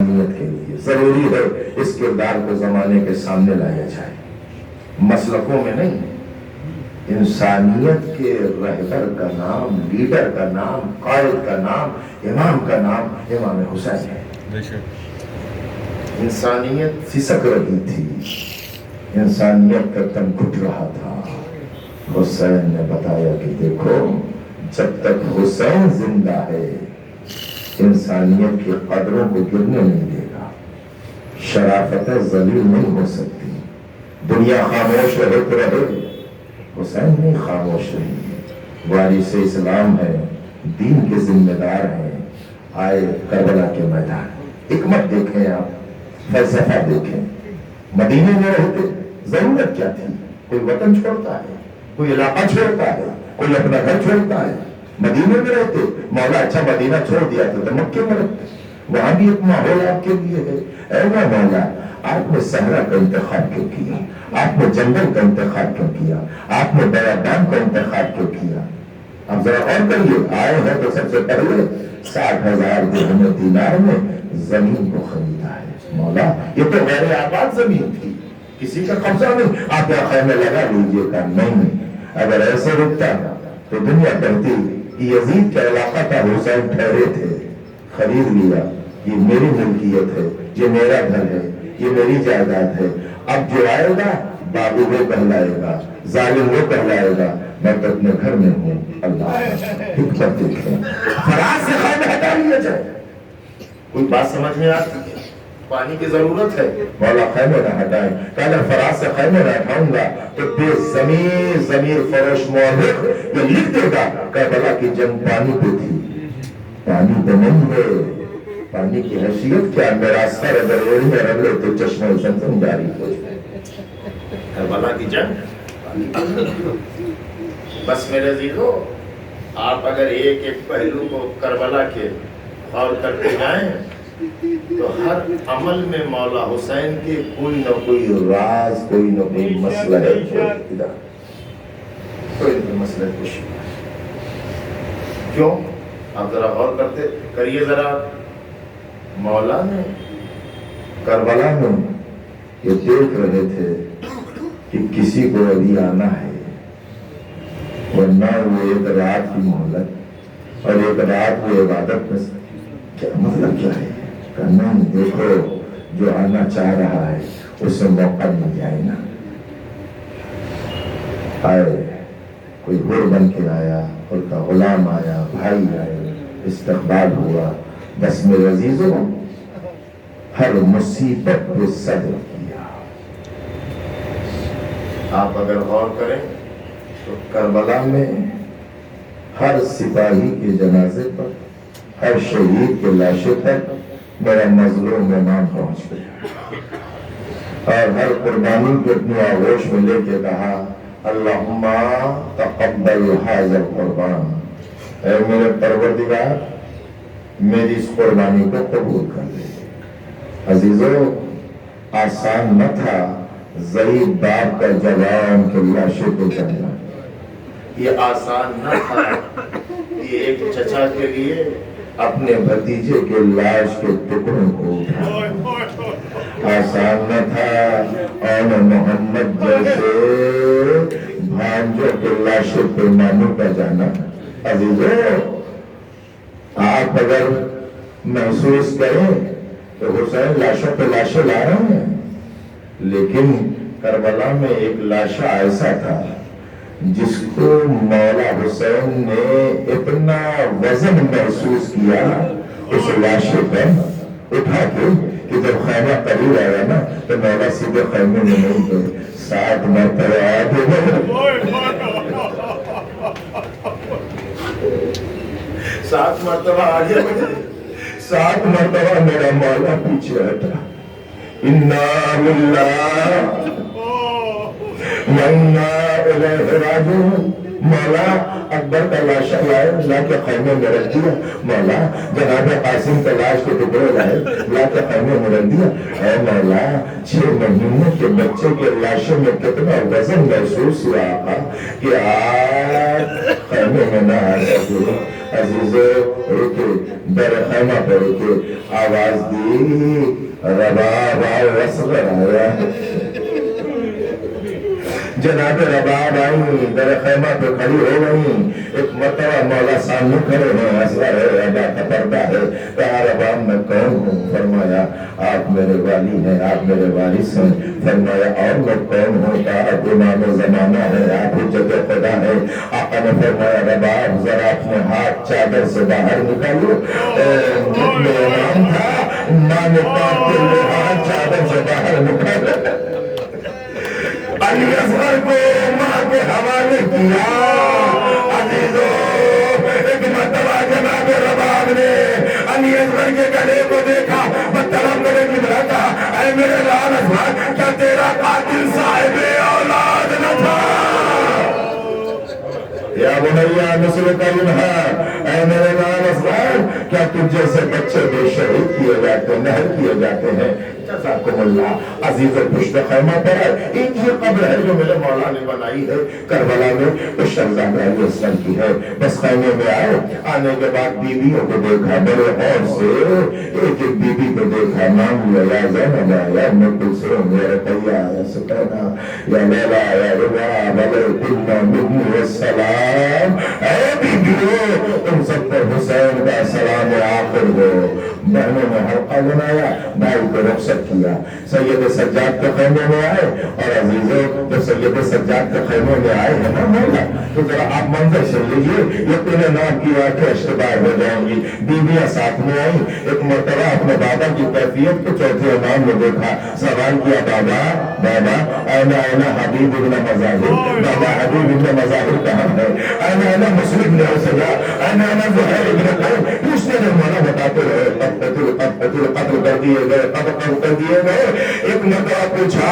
انسانیت کے لیے ضروری ہے اس کردار کو زمانے کے سامنے لایا جائے، مسلکوں میں نہیں۔ انسانیت کے رہبر کا نام، لیڈر کا نام، قائد کا نام، امام کا نام امام حسین ہے۔ انسانیت فسک رہی تھی، انسانیت کا تن گھٹ رہا تھا۔ حسین نے بتایا کہ دیکھو، جب تک حسین زندہ ہے انسانیت کی قدروں کو گرنے نہیں دے گا، شرافتیں ذلیل نہیں ہو سکتی، دنیا خاموش رہے تو رہے، حسین نہیں خاموش رہی۔ وارث اسلام ہے، دین کے ذمہ دار ہیں، آئے کربلا کے میدان۔ حکمت دیکھیں آپ، فلسفہ دیکھیں۔ مدینے میں رہتے ضرورت کیا تھی؟ کوئی وطن چھوڑتا ہے، کوئی علاقہ چھوڑتا ہے، کوئی اپنا گھر چھوڑتا ہے؟ مدینے میں رہتے، مولا اچھا مدینہ چھوڑ دیا تو مکے میں رہتے، وہاں بھی ایک ماحول آپ کے لیے ہے۔ اے مولا، آپ نے صحرا کا انتخاب کیوں کیا؟ آپ نے جنگل کا انتخاب کیوں کیا؟ آپ نے بیابان کا انتخاب کیوں کیا؟ اب ذرا غور کریے، آئے ہیں تو سب سے پہلے 60,000 درہم دینار میں زمین کو خریدا ہے۔ مولا یہ تو غیر آباد زمین تھی، کسی کا قبضہ نہیں، آپ یہاں خیمے لگا لیجیے گا۔ نہیں، اگر ایسے رکتا تو دنیا کہتی یزید کا علاقہ تھا، حسین ٹھہرے تھے، خرید لیا، یہ میری ملکیت ہے، یہ میرا گھر ہے، یہ میری جائیداد ہے۔ اب جو آئے گا بابو وہ کہلائے گا، ظالم وہ کہلائے گا، میں تو اپنے گھر میں ہوں۔ اللہ حکمت دیکھیں، فراز سے خیمے ہٹا لیا جائے۔ کوئی بات سمجھ میں آتی ہے؟ پانی کی ضرورت ہے، مولا خیمے نہ ہٹائیں۔ کہ اگر فراز سے خیمے نہ ہٹاؤں گا تو بے ضمیر فروش مورخ یہ لکھ دے گا کربلا کی جنگ پانی پہ تھی۔ پانی پہ نہیں ہے، پانی کی حیثیت کیا؟ میرا سر اگر اوڑی میں رکھ لے تو چشمہ زمزم جاری ہو جائے۔ کربلا کی جنگ بس میرے عزیزو، آپ اگر ایک ایک پہلو کو کربلا کے غور کرتے جائیں تو ہر عمل میں مولا حسین کے کوئی نہ کوئی راز، کوئی نہ کوئی مسئلہ ہے، کوئی نہ کوئی مسئلہ کشی۔ کیوں؟ آپ ذرا غور کرتے کریے ذرا، مولا نے کربلا میں یہ دیکھ رہے تھے کہ کسی کو ابھی آنا ہے، ورنہ وہ ایک رات کی مہلت اور ایک رات وہ عبادت میں کیا مطلب کیا ہے؟ نہیں، دیکھو جو آنا چاہ رہا ہے اسے موقع مل جائے نا۔ آئے، کوئی حر بن کے آیا، اور کا غلام آیا، بھائی آئے، استقبال ہوا۔ بس میرے عزیزوں، ہر مصیبت پہ صبر کیا۔ آپ اگر غور کریں تو کربلا میں ہر سپاہی کے جنازے پر، ہر شہید کے لاشے پر میرا مظلوم امام پہنچ گیا، اور ہر قربانی کو اپنی آغوش میں لے کے کہا اللہم تقبل ھذا القربان، اے میرے پروردگار میری اس قربانی کو قبول کر لے۔ عزیزو، آسان نہ تھا ضعیف باپ کا جوان کے لاشے کو چڑھنا، یہ آسان نہ تھا یہ ایک چچا کے لیے اپنے بھتیجے کے لاش کے ٹکڑوں کو اٹھانا، آسان نہ تھا آل محمد جیسے بھانجوں کے لاشوں پہ مانو کا جانا۔ عزیزو، آپ اگر محسوس کریں تو حسین لاشوں پہ لاشیں لا رہے ہیں، لیکن کربلا میں ایک لاشا ایسا تھا جس کو مولا حسین نے اتنا وزن محسوس کیا اس لاشے پر اٹھا کے کہ جب خیمہ قریب آیا نا تو مولا سیدھے خیمے میں نہیں گئے، 7 مرتبہ آگے گئے، 7 مرتبہ آگے گئے، 7 مرتبہ میرا مولا پیچھے ہٹا۔ انا للہ وَإِنَّا إِلَيْهِ رَاجِعُونَ۔ مولا اکبر کا لاشا لائے، لا کے خیمے میں رکھ دیا۔ مولا جناب قاسم کا لاش کے ٹکڑے لائے، لا کے خیمے میں رکھ دیا۔ اے مولا 6 مہینے کے بچے کے لاشے میں کتنا وزن محسوس ہوا آقا کہ آج خیمے میں نہ آ سکے، عزیزو رکے، در خیمہ پہ رکے، آواز دی رباب اصغر آیا، جناب رباب آئی در خیمہ پہ کھڑی ہو گئی، ایک مرتبہ مولا سامنے کھڑے ہیں، اصغر ہے، ادا کا پردہ ہے، کہا رباب میں کون ہوں؟ فرمایا آپ میرے والی ہیں، آپ میرے وارث ہیں۔ فرمایا اور میں کون ہوں؟ کہا امام زمانہ ہے، آپ حجت خدا ہے۔ آقا نے فرمایا رباب ذرا اپنے ہاتھ چادر سے باہر نکالو، میرا نام تھا، ماں نے پاک کے لئے ہاتھ چادر سے باہر نکالو، علی اصغر کو ماں کے حوالے کیا۔ عزیزو ایک مرتبہ جناب رباب نے علی اصغر کے گلے کو دیکھا، مطلب کرے کی بلا کہا اے میرے لال اصغر کیا تیرا قاتل صاحب اولاد نہ تھا؟ یا بنیا نسل کا انہا، اے میرے لال اصغر کیا تجھ جیسے بچے بے شہید کیے جاتے، نہر کیے جاتے ہیں؟ جزاکم اللہ۔ عزیز و پشت خیمہ پر ہے، ایک یہ قبر ہے جو میرے مولا نے بنائی ہے کربلا میں، اس شہزادہ علی اصغر کی ہے۔ بس خیمے میں آئے، آنے کے بعد بیویوں کو دیکھا، بڑے غور سے ایک ایک بیوی کو دیکھا، نام لیا یا زینب یا ام کلثوم یا رقیہ یا سکینہ یا لیلا یا رباب علیکم منی السلام، اے بیویوں تم سب پر حسین کا سلام آخر ہو۔ بہنوں نے حلقہ بنایا، بھائی کو رخصت کیا، سید سجاد کے خیمے میں آئے، اور عزیزوں جو سید سجاد کے خیمے میں آئے ہیں نا مولا، تو ذرا آپ منظر سن لیجئے، یقین نام کی آنکھیں اشتباہ ہو جائیں گی۔ بیویاں ساتھ میں آئیں، ایک مرتبہ اپنے بابا کی کیفیت کو چوتھے امام نے دیکھا، سوال کیا بابا بابا اینا اینا حبیب ابن مظاہر، بابا حبیب ابن مظاہر کہاں ہے؟ اینا اینا مسلم نے سجا، اینا اینا زہیر ابن قیم، پوچھتے ہیں مولا بتاتے رہے، قتل کر دیے گئے، قتل کر دیے گئے۔ ایک مرتبہ پوچھا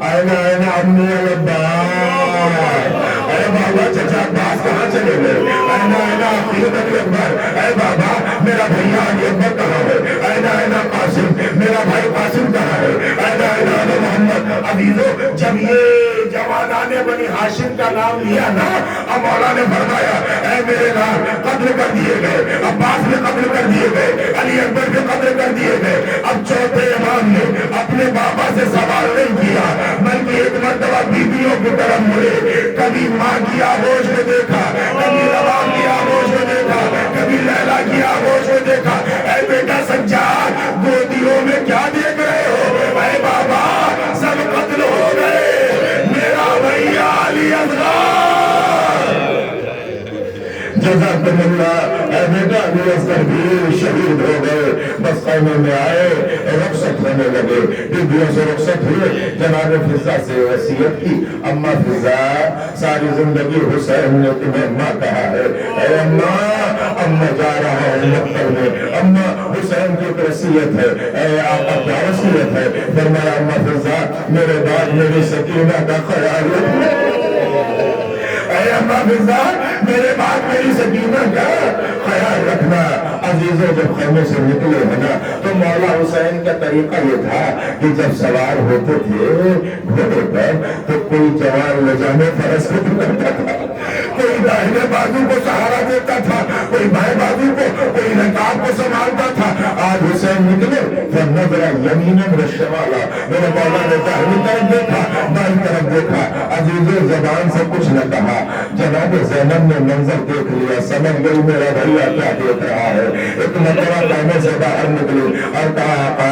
اینا اینا امی العباس، اے بابا چچا عباس کہاں چلے گئے؟ اینا اینا اخیر علی اکبر، اے بابا میرا بھیا علی اکبر کہاں ہے؟ اینا اینا قاسم، میرا بھائی قاسم کہاں ہے؟ اینا اینا محمد۔ عزیزو جب یہ جوانان بنی ہاشم کا نام لیا نا، اب مولا نے فرمایا اے میرے نام قتل کر دیے گئے، عباس نے قتل کر دیے گئے، علی اکبر کے قتل کر دیے گئے۔ اب چوتھے امام نے اپنے بابا سے سوال نہیں کیا، بلکہ ایک مرتبہ بیویوں کی طرف مڑے، کبھی ماں کی آغوش میں دیکھا، کبھی رباب کی آغوش میں دیکھا، کبھی لیلا کی آغوش میں دیکھا، اے بیٹا سجاد گودیوں میں کیا دیکھ رہے ہو؟ اے بابا سب قتل ہو گئے، میرا بھیا علی اصغر جزاکم اللہ، اے بیٹا علی اصغر بھی شہید ہو گئے۔ بس خیمے میں آئے، رخصت ہونے لگے، بیویوں سے رخصت ہوئے، جناب فضہ سے وصیت کی، اماں فضہ ساری زندگی حسین نے تمہیں اماں کہا ہے، اے اماں میں جا رہا ہوں مکتب میں، اماں حسین کی وصیت ہے، اے آقا کیا وصیت ہے؟ فرمایا اماں فضہ میرے بعد میری سکینہ کا خیال رکھنا، اے اماں فضہ میرے بعد میری سکینہ کا خیال رکھنا۔ عزیزوں جب خیمے سے نکلے ہیں نا تو مولا حسین کا طریقہ یہ تھا کہ جب سوار ہوتے تھے گھوڑے پر تو کوئی جوان لجامے فرس کو پکڑتا تھا، کوئی داہنے بازو کو سہارا دیتا تھا، کوئی بائیں بازو کو، کوئی رکاب کو سنبھالتا تھا۔ آج حسین نکلے فنظر یمیناً وشمالا، میرے مولا نے داہنی طرف دیکھا، بائیں طرف دیکھا، عزیزوں زبان سے کچھ نہ کہا۔ جناب زینب نے منظر دیکھ لیا، سمجھ گئی میرا بھیا کیا دیکھ رہا ہے، ایک مرتبہ خیمے سے باہر نکلی اور کہا آقا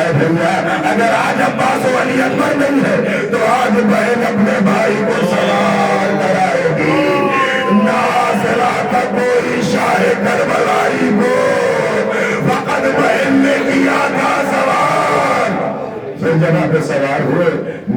اے بھیا اگر آج عباس و علی اکبر نہیں ہے تو آج بہن اپنے بھائی کو سوار کرائے گی، ناصرہ کا کوئی شاہ کربلائی کو فقط بہن نے کیا تھا سوار۔ پھر جناب سوار ہوئے،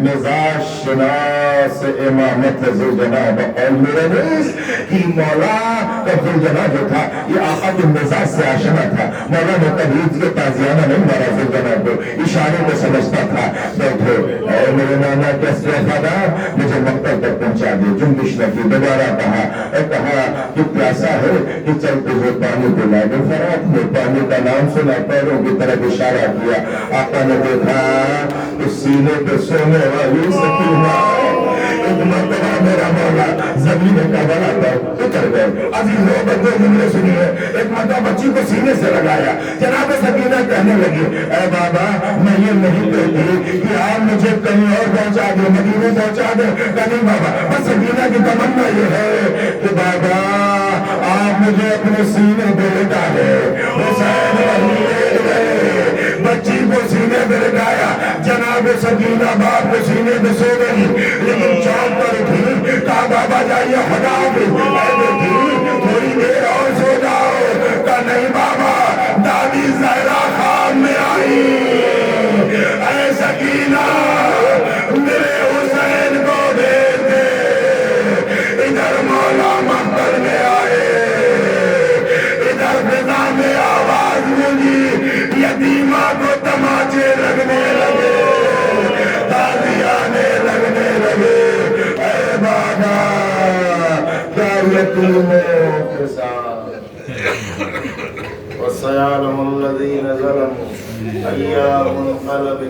مزاج شناس امامت ذوالجناب قول میرنیس کی مولا کا ذوالجناب جو تھا یہ آقا کے مزاج سے آشنا تھا۔ مولا نے کبھی اس کے تازیانہ نہیں مارا ذوالجناب کو، اشارے کو سمجھتا تھا۔ بیٹھو اے میرے نانا کیس وفادار مجھے مکتب تک پہنچا دے، جنبش نہ کی، دوبارہ کہا کہ پیاسا ہے کہ چل تجھے پانی پلا دے، فرات میں پانی کا نام سنا، پیروں کی طرف اشارہ کیا۔ آقا نے دیکھا اس سینے پہ سونے والی سکینہ ایک مرتبہ میرا مولا زمین کا بڑا پر اتر گئے. عزیزوں بندے جملے سنیے. ایک مرتبہ بچی کو سینے سے لگایا. جناب سکینہ کہنے لگی اے بابا میں یہ نہیں کہتی کہ آپ مجھے کہیں اور پہنچا دے, مدینے پہنچا دے. نہیں بابا, بس سکینہ کی تمنا یہ ہے کہ بابا آپ مجھے اپنے سینے پہ لٹا دے. حسین وہیں لیٹ گئے, بچی کو سینے پہ لٹایا. جناب سکینہ باپ کو سینے پہ سو گئی, لیکن چوک پر اٹھی, کہا بابا جائیے خدا حافظ. اے بیٹی تھوڑی دیر اور سو جاؤ. کہا نہیں بابا, دادی زہرا خواب میں آئی. اے سکینہ میرے حسین کو بھیج دے. ادھر مولا مقبر میں آئے, ادھر فضا میں آواز گونجی, یتیمہ کو تماچے لگنے لگے, تازیانے لگنے لگے. اے بابا کیا یتیموں کے ساتھ وَسَيَعْلَمُ الَّذِينَ ظَلَمُوا أَيَّ مُنقَلَبٍ